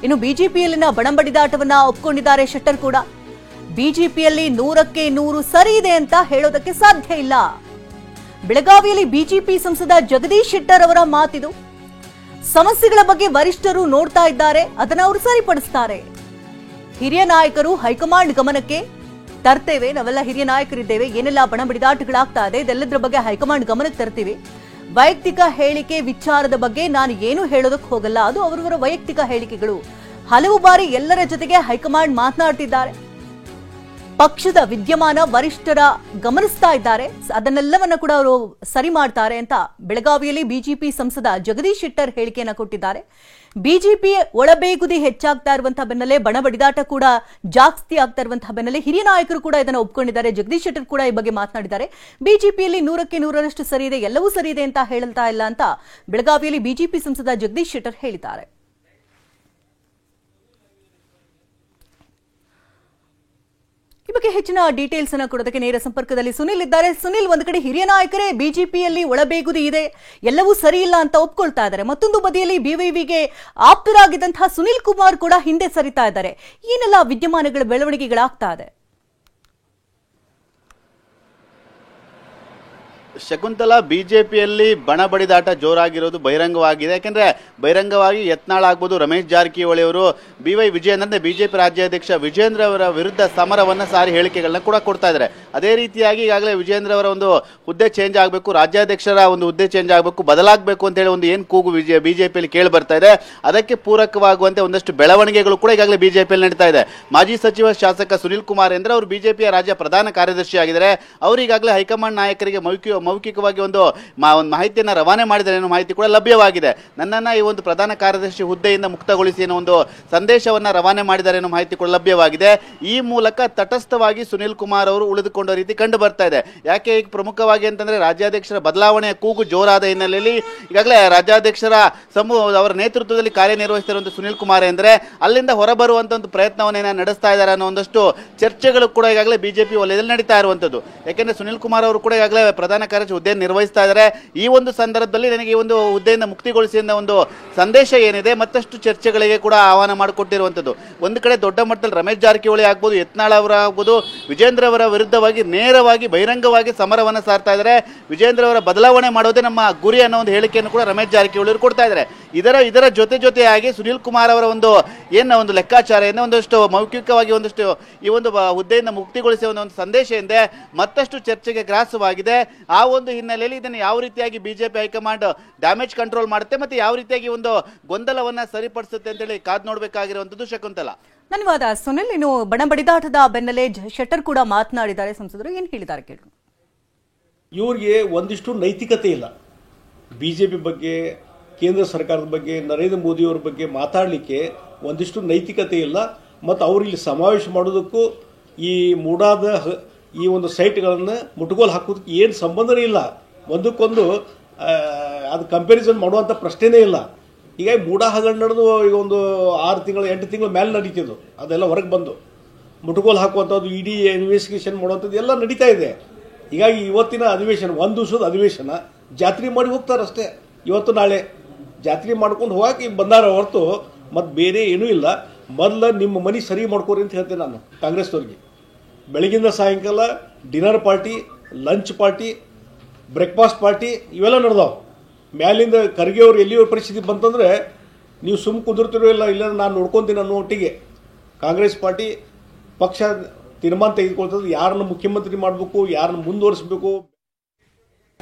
ಇನ್ನು ಬಿಜೆಪಿಯಲ್ಲಿನ ಬಣಬಡಿದಾಟವನ್ನ ಒಪ್ಪಿಕೊಂಡಿದ್ದಾರೆ ಶೆಟ್ಟರ್ ಕೂಡ. ಬಿಜೆಪಿಯಲ್ಲಿ 100ಕ್ಕೆ 100 ಸರಿ ಇದೆ ಅಂತ ಹೇಳೋದಕ್ಕೆ ಸಾಧ್ಯ ಇಲ್ಲ. ಬೆಳಗಾವಿಯಲ್ಲಿ ಬಿಜೆಪಿ ಸಂಸದ ಜಗದೀಶ್ ಶೆಟ್ಟರ್ ಅವರ ಮಾತಿದು. ಸಮಸ್ಯೆಗಳ ಬಗ್ಗೆ ವರಿಷ್ಠರು ನೋಡ್ತಾ ಇದ್ದಾರೆ, ಅದನ್ನ ಅವರು ಸರಿಪಡಿಸ್ತಾರೆ. ಹಿರಿಯ ನಾಯಕರು ಹೈಕಮಾಂಡ್ ಗಮನಕ್ಕೆ ತರ್ತೇವೆ, ನಾವೆಲ್ಲ ಹಿರಿಯ ನಾಯಕರಿದ್ದೇವೆ, ಏನೆಲ್ಲ ಬಣಬಡಿದಾಟಗಳಾಗ್ತಾ ಇದೆ ಇದೆಲ್ಲದರ ಬಗ್ಗೆ ಹೈಕಮಾಂಡ್ ಗಮನಕ್ಕೆ ತರ್ತೀವಿ. ವೈಯಕ್ತಿಕ ಹೇಳಿಕೆ ವಿಚಾರದ ಬಗ್ಗೆ ನಾನು ಏನು ಹೇಳೋದಕ್ಕೆ ಹೋಗಲ್ಲ, ಅದು ಅವರವರ ವೈಯಕ್ತಿಕ ಹೇಳಿಕೆಗಳು. ಹಲವು ಬಾರಿ ಎಲ್ಲರ ಜೊತೆಗೆ ಹೈಕಮಾಂಡ್ ಮಾತನಾಡ್ತಿದ್ದಾರೆ. ಪಕ್ಷದ ವಿದ್ಯಮಾನ ವರಿಷ್ಠರ ಗಮನಿಸ್ತಾ ಇದ್ದಾರೆ, ಅದನ್ನೆಲ್ಲವನ್ನ ಕೂಡ ಅವರು ಸರಿ ಮಾಡ್ತಾರೆ ಅಂತ ಬೆಳಗಾವಿಯಲ್ಲಿ ಬಿಜೆಪಿ ಸಂಸದ ಜಗದೀಶ್ ಶೆಟ್ಟರ್ ಹೇಳಿಕೆಯನ್ನ ಕೊಟ್ಟಿದ್ದಾರೆ. ಬಿಜೆಪಿ ಒಳಬೇಗುದಿ ಹೆಚ್ಚಾಗ್ತಾ ಇರುವಂತಹ ಬೆನ್ನಲ್ಲೇ ಬಣಬಡಿದಾಟ ಕೂಡ ಜಾಸ್ತಿ ಆಗ್ತಾ ಇರುವಂತಹ ಬೆನ್ನಲ್ಲೇ ಹಿರಿಯ ನಾಯಕರು ಕೂಡ ಇದನ್ನು ಒಪ್ಪಿಕೊಂಡಿದ್ದಾರೆ. ಜಗದೀಶ್ ಶೆಟ್ಟರ್ ಕೂಡ ಈ ಬಗ್ಗೆ ಮಾತನಾಡಿದ್ದಾರೆ. ಬಿಜೆಪಿಯಲ್ಲಿ 100ಕ್ಕೆ 100ರಷ್ಟು ಸರಿ ಇದೆ, ಎಲ್ಲವೂ ಸರಿ ಇದೆ ಅಂತ ಹೇಳ್ತಾ ಇಲ್ಲ ಅಂತ ಬೆಳಗಾವಿಯಲ್ಲಿ ಬಿಜೆಪಿ ಸಂಸದ ಜಗದೀಶ್ ಶೆಟ್ಟರ್ ಹೇಳಿದ್ದಾರೆ. ಈ ಬಗ್ಗೆ ಹೆಚ್ಚಿನ ಡೀಟೇಲ್ಸ್ ಅನ್ನು ಕೊಡೋದಕ್ಕೆ ನೇರ ಸಂಪರ್ಕದಲ್ಲಿ ಸುನಿಲ್ ಇದ್ದಾರೆ. ಸುನಿಲ್, ಒಂದು ಕಡೆ ಹಿರಿಯ ನಾಯಕರೇ ಬಿಜೆಪಿಯಲ್ಲಿ ಒಳಬೇಗುದಿ ಇದೆ, ಎಲ್ಲವೂ ಸರಿ ಇಲ್ಲ ಅಂತ ಒಪ್ಕೊಳ್ತಾ ಇದ್ದಾರೆ, ಮತ್ತೊಂದು ಬದಿಯಲ್ಲಿ ಬಿವೈವಿಗೆ ಆಪ್ತರಾಗಿದ್ದಂತಹ ಸುನಿಲ್ ಕುಮಾರ್ ಕೂಡ ಹಿಂದೆ ಸರಿತಾ ಇದ್ದಾರೆ. ಏನೆಲ್ಲ ವಿದ್ಯಮಾನಗಳ ಬೆಳವಣಿಗೆಗಳಾಗ್ತಾ ಇದೆ? ಶಕುಂತಲಾ, ಬಿಜೆಪಿಯಲ್ಲಿ ಬಣಬಡಿದಾಟ ಜೋರಾಗಿರೋದು ಬಹಿರಂಗವಾಗಿದೆ. ಯಾಕೆಂದ್ರೆ ಬಹಿರಂಗವಾಗಿ ಯತ್ನಾಳ್ ಆಗ್ಬೋದು, ರಮೇಶ್ ಜಾರಕಿಹೊಳಿ ಅವರು BY ವಿಜಯೇಂದ್ರ ಬಿಜೆಪಿ ರಾಜ್ಯಾಧ್ಯಕ್ಷ ವಿಜೇಂದ್ರ ಅವರ ವಿರುದ್ಧ ಸಮರವನ್ನ ಸಾರಿ ಹೇಳಿಕೆಗಳನ್ನ ಕೂಡ ಕೊಡ್ತಾ ಇದ್ದಾರೆ. ಅದೇ ರೀತಿಯಾಗಿ ಈಗಾಗಲೇ ವಿಜೇಂದ್ರ ಅವರ ಒಂದು ಹುದ್ದೆ ಚೇಂಜ್ ಆಗಬೇಕು, ರಾಜ್ಯಾಧ್ಯಕ್ಷರ ಒಂದು ಹುದ್ದೆ ಚೇಂಜ್ ಆಗಬೇಕು, ಬದಲಾಗಬೇಕು ಅಂತ ಹೇಳಿ ಒಂದು ಏನು ಕೂಗು ಬಿಜೆಪಿಯಲ್ಲಿ ಕೇಳಿ ಬರ್ತಾ ಇದೆ. ಅದಕ್ಕೆ ಪೂರಕವಾಗುವಂತೆ ಒಂದಷ್ಟು ಬೆಳವಣಿಗೆಗಳು ಕೂಡ ಈಗಾಗಲೇ ಬಿಜೆಪಿಯಲ್ಲಿ ನಡೀತಾ ಇದೆ. ಮಾಜಿ ಸಚಿವ ಶಾಸಕ ಸುನಿಲ್ ಕುಮಾರ್ ಎಂದ್ರೆ ಅವರು ಬಿಜೆಪಿಯ ರಾಜ್ಯ ಪ್ರಧಾನ ಕಾರ್ಯದರ್ಶಿ ಆಗಿದ್ದಾರೆ. ಅವರು ಈಗಾಗಲೇ ಹೈಕಮಾಂಡ್ ನಾಯಕರಿಗೆ ಮೌಖಿಕವಾಗಿ ಒಂದು ಮಾಹಿತಿಯನ್ನು ರವಾನೆ ಮಾಡಿದರೆ ಅನ್ನೋ ಮಾಹಿತಿ ಕೂಡ ಲಭ್ಯವಾಗಿದೆ. ನನ್ನನ್ನು ಈ ಒಂದು ಪ್ರಧಾನ ಕಾರ್ಯದರ್ಶಿ ಹುದ್ದೆಯಿಂದ ಮುಕ್ತಗೊಳಿಸಿ ಅನ್ನೋ ಒಂದು ಸಂದೇಶವನ್ನು ರವಾನೆ ಮಾಡಿದ್ದಾರೆ ಅನ್ನೋ ಮಾಹಿತಿ ಕೂಡ ಲಭ್ಯವಾಗಿದೆ. ಈ ಮೂಲಕ ತಟಸ್ಥವಾಗಿ ಸುನಿಲ್ ಕುಮಾರ್ ಅವರು ಉಳಿದುಕೊಂಡ ರೀತಿ ಕಂಡು ಬರ್ತಾ ಇದೆ. ಯಾಕೆ ಈಗ ಪ್ರಮುಖವಾಗಿ ಅಂತಂದ್ರೆ ರಾಜ್ಯಾಧ್ಯಕ್ಷರ ಬದಲಾವಣೆಯ ಕೂಗು ಜೋರಾದ ಹಿನ್ನೆಲೆಯಲ್ಲಿ ಈಗಾಗಲೇ ರಾಜ್ಯಾಧ್ಯಕ್ಷರ ಅವರ ನೇತೃತ್ವದಲ್ಲಿ ಕಾರ್ಯನಿರ್ವಹಿಸುತ್ತಿರುವಂತಹ ಸುನಿಲ್ ಕುಮಾರ್ ಎಂದ್ರೆ ಅಲ್ಲಿಂದ ಹೊರಬರುವಂತ ಒಂದು ಪ್ರಯತ್ನವನ್ನ ನಡೆಸ್ತಾ ಇದ್ದಾರೆ ಅನ್ನೋ ಒಂದಷ್ಟು ಚರ್ಚೆಗಳು ಕೂಡ ಈಗಾಗಲೇ ಬಿಜೆಪಿ ವಲಯದಲ್ಲಿ ನಡೀತಾ ಇರುವಂತದ್ದು. ಯಾಕೆಂದ್ರೆ ಸುನಿಲ್ ಕುಮಾರ್ ಅವರು ಕೂಡ ಈಗಾಗಲೇ ಪ್ರಧಾನ ಕಾರ್ಯದರ್ಶಿ ಹುದ್ದೆಯನ್ನು ನಿರ್ವಹಿಸ್ತಾ ಇದ್ದಾರೆ. ಈ ಒಂದು ಸಂದರ್ಭದಲ್ಲಿ ನನಗೆ ಈ ಒಂದು ಹುದ್ದೆಯಿಂದ ಮುಕ್ತಿಗೊಳಿಸಿ ಅನ್ನೋ ಒಂದು ಸಂದೇಶ ಏನಿದೆ ಮತ್ತಷ್ಟು ಚರ್ಚೆಗಳಿಗೆ ಕೂಡ ಆಹ್ವಾನ ಮಾಡಿಕೊಟ್ಟಿರುವಂತದ್ದು. ಒಂದು ಕಡೆ ದೊಡ್ಡ ಮಟ್ಟದಲ್ಲಿ ರಮೇಶ್ ಜಾರಕಿಹೊಳಿ ಆಗ್ಬೋದು, ಯತ್ನಾಳ್ ಅವರ ಆಗ್ಬೋದು, ವಿಜೇಂದ್ರ ಅವರ ವಿರುದ್ಧವಾಗಿ ನೇರವಾಗಿ ಬಹಿರಂಗವಾಗಿ ಸಮರವನ್ನು ಸಾರ್ತಾ ಇದ್ದಾರೆ. ವಿಜೇಂದ್ರ ಅವರ ಬದಲಾವಣೆ ಮಾಡೋದೇ ನಮ್ಮ ಗುರಿ ಅನ್ನೋ ಒಂದು ಹೇಳಿಕೆಯನ್ನು ಕೂಡ ರಮೇಶ್ ಜಾರಕಿಹೊಳಿ ಅವರು ಕೊಡ್ತಾ ಇದ್ದಾರೆ. ಇದರ ಜೊತೆಯಾಗಿ ಸುನಿಲ್ ಕುಮಾರ್ ಅವರ ಒಂದು ಒಂದು ಲೆಕ್ಕಾಚಾರ ಒಂದಷ್ಟು ಮೌಖಿಕವಾಗಿ ಒಂದಷ್ಟು ಈ ಒಂದು ಹುದ್ದೆಯಿಂದ ಮುಕ್ತಿಗೊಳಿಸುವ ಒಂದು ಸಂದೇಶ ಇದೆ ಮತ್ತಷ್ಟು ಚರ್ಚೆಗೆ ಗ್ರಾಸವಾಗಿದೆ. ಆ ಒಂದು ಹಿನ್ನೆಲೆಯಲ್ಲಿ ಇದನ್ನು ಯಾವ ರೀತಿಯಾಗಿ ಬಿಜೆಪಿ ಹೈಕಮಾಂಡ್ ಡ್ಯಾಮೇಜ್ ಕಂಟ್ರೋಲ್ ಮಾಡುತ್ತೆ ಮತ್ತೆ ಯಾವ ರೀತಿಯಾಗಿ ಒಂದು ಗೊಂದಲವನ್ನ ಸರಿಪಡಿಸುತ್ತೆ ಅಂತ ಹೇಳಿ ಕಾದು ನೋಡಬೇಕಾಗಿರುವಂತದ್ದು. ಶಕುಂತಲಾ, ಧನ್ಯವಾದ ಸುನಿಲ್. ಇನ್ನು ಬಣಬಡಿದಾಟದ ಬೆನ್ನಲ್ಲೇ ಶೆಟ್ಟರ್ ಕೂಡ ಮಾತನಾಡಿದ್ದಾರೆ. ಸಂಸದರು ಏನು ಹೇಳಿದ್ದಾರೆ ಕೇಳಿ. ಇವರಿಗೆ ಒಂದಿಷ್ಟು ನೈತಿಕತೆ ಇಲ್ಲ. ಬಿಜೆಪಿ ಬಗ್ಗೆ, ಕೇಂದ್ರ ಸರ್ಕಾರದ ಬಗ್ಗೆ, ನರೇಂದ್ರ ಮೋದಿಯವರ ಬಗ್ಗೆ ಮಾತಾಡಲಿಕ್ಕೆ ಒಂದಿಷ್ಟು ನೈತಿಕತೆ ಇಲ್ಲ. ಮತ್ತು ಅವರು ಇಲ್ಲಿ ಸಮಾವೇಶ ಮಾಡೋದಕ್ಕೂ ಈ ಮೂಡಾದ ಈ ಒಂದು ಸೈಟ್ಗಳನ್ನು ಮುಟ್ಟುಗೋಲು ಹಾಕೋದಕ್ಕೆ ಏನು ಸಂಬಂಧನೇ ಇಲ್ಲ. ಒಂದಕ್ಕೊಂದು ಅದು ಕಂಪ್ಯಾರಿಸನ್ ಮಾಡುವಂಥ ಪ್ರಶ್ನೆನೇ ಇಲ್ಲ. ಹೀಗಾಗಿ ಮೂಡಾ ಹಗರಣ ನಡೆದು ಈಗ ಒಂದು 6 ತಿಂಗಳು 8 ತಿಂಗಳ ಮೇಲೆ ನಡೀತಿದ್ದು ಅದೆಲ್ಲ ಹೊರಗೆ ಬಂದು ಮುಟ್ಟುಗೋಲು ಹಾಕುವಂಥದ್ದು, ಇಡೀ ಇನ್ವೆಸ್ಟಿಗೇಷನ್ ಮಾಡುವಂಥದ್ದು ಎಲ್ಲ ನಡೀತಾ ಇದೆ. ಹೀಗಾಗಿ ಇವತ್ತಿನ ಅಧಿವೇಶನ ಒಂದು ದಿವಸದ ಅಧಿವೇಶನ ಜಾತ್ರೆ ಮಾಡಿ ಹೋಗ್ತಾರಷ್ಟೇ. ಇವತ್ತು ನಾಳೆ ಜಾತ್ರೆ ಮಾಡ್ಕೊಂಡು ಹೋಗಕ್ಕೆ ಬಂದಾರ ಹೊರತು ಮತ್ತು ಬೇರೆ ಏನೂ ಇಲ್ಲ. ಮೊದಲು ನಿಮ್ಮ ಮನೆ ಸರಿ ಮಾಡ್ಕೋರಿ ಅಂತ ಹೇಳ್ತೇನೆ ನಾನು ಕಾಂಗ್ರೆಸ್ನವ್ರಿಗೆ. ಬೆಳಗಿಂದ ಸಾಯಂಕಾಲ dinner party, lunch party, breakfast party ಇವೆಲ್ಲ ನಡೆದಾವೆ. ಮ್ಯಾಲಿಂದ ಖರ್ಗೆ ಅವ್ರು ಎಲ್ಲಿಯವ್ರ ಪರಿಸ್ಥಿತಿ ಬಂತಂದರೆ ನೀವು ಸುಮ್ಮ ಕುದುರ್ತಿರೋ ಇಲ್ಲ ನಾನು ನೋಡ್ಕೊತೀನಿ ಅನ್ನೋ ಒಟ್ಟಿಗೆ ಕಾಂಗ್ರೆಸ್ ಪಾರ್ಟಿ ಪಕ್ಷ ತೀರ್ಮಾನ ತೆಗೆದುಕೊಳ್ತದೆ. ಯಾರನ್ನು ಮುಖ್ಯಮಂತ್ರಿ ಮಾಡಬೇಕು, ಯಾರನ್ನು ಮುಂದುವರಿಸಬೇಕು.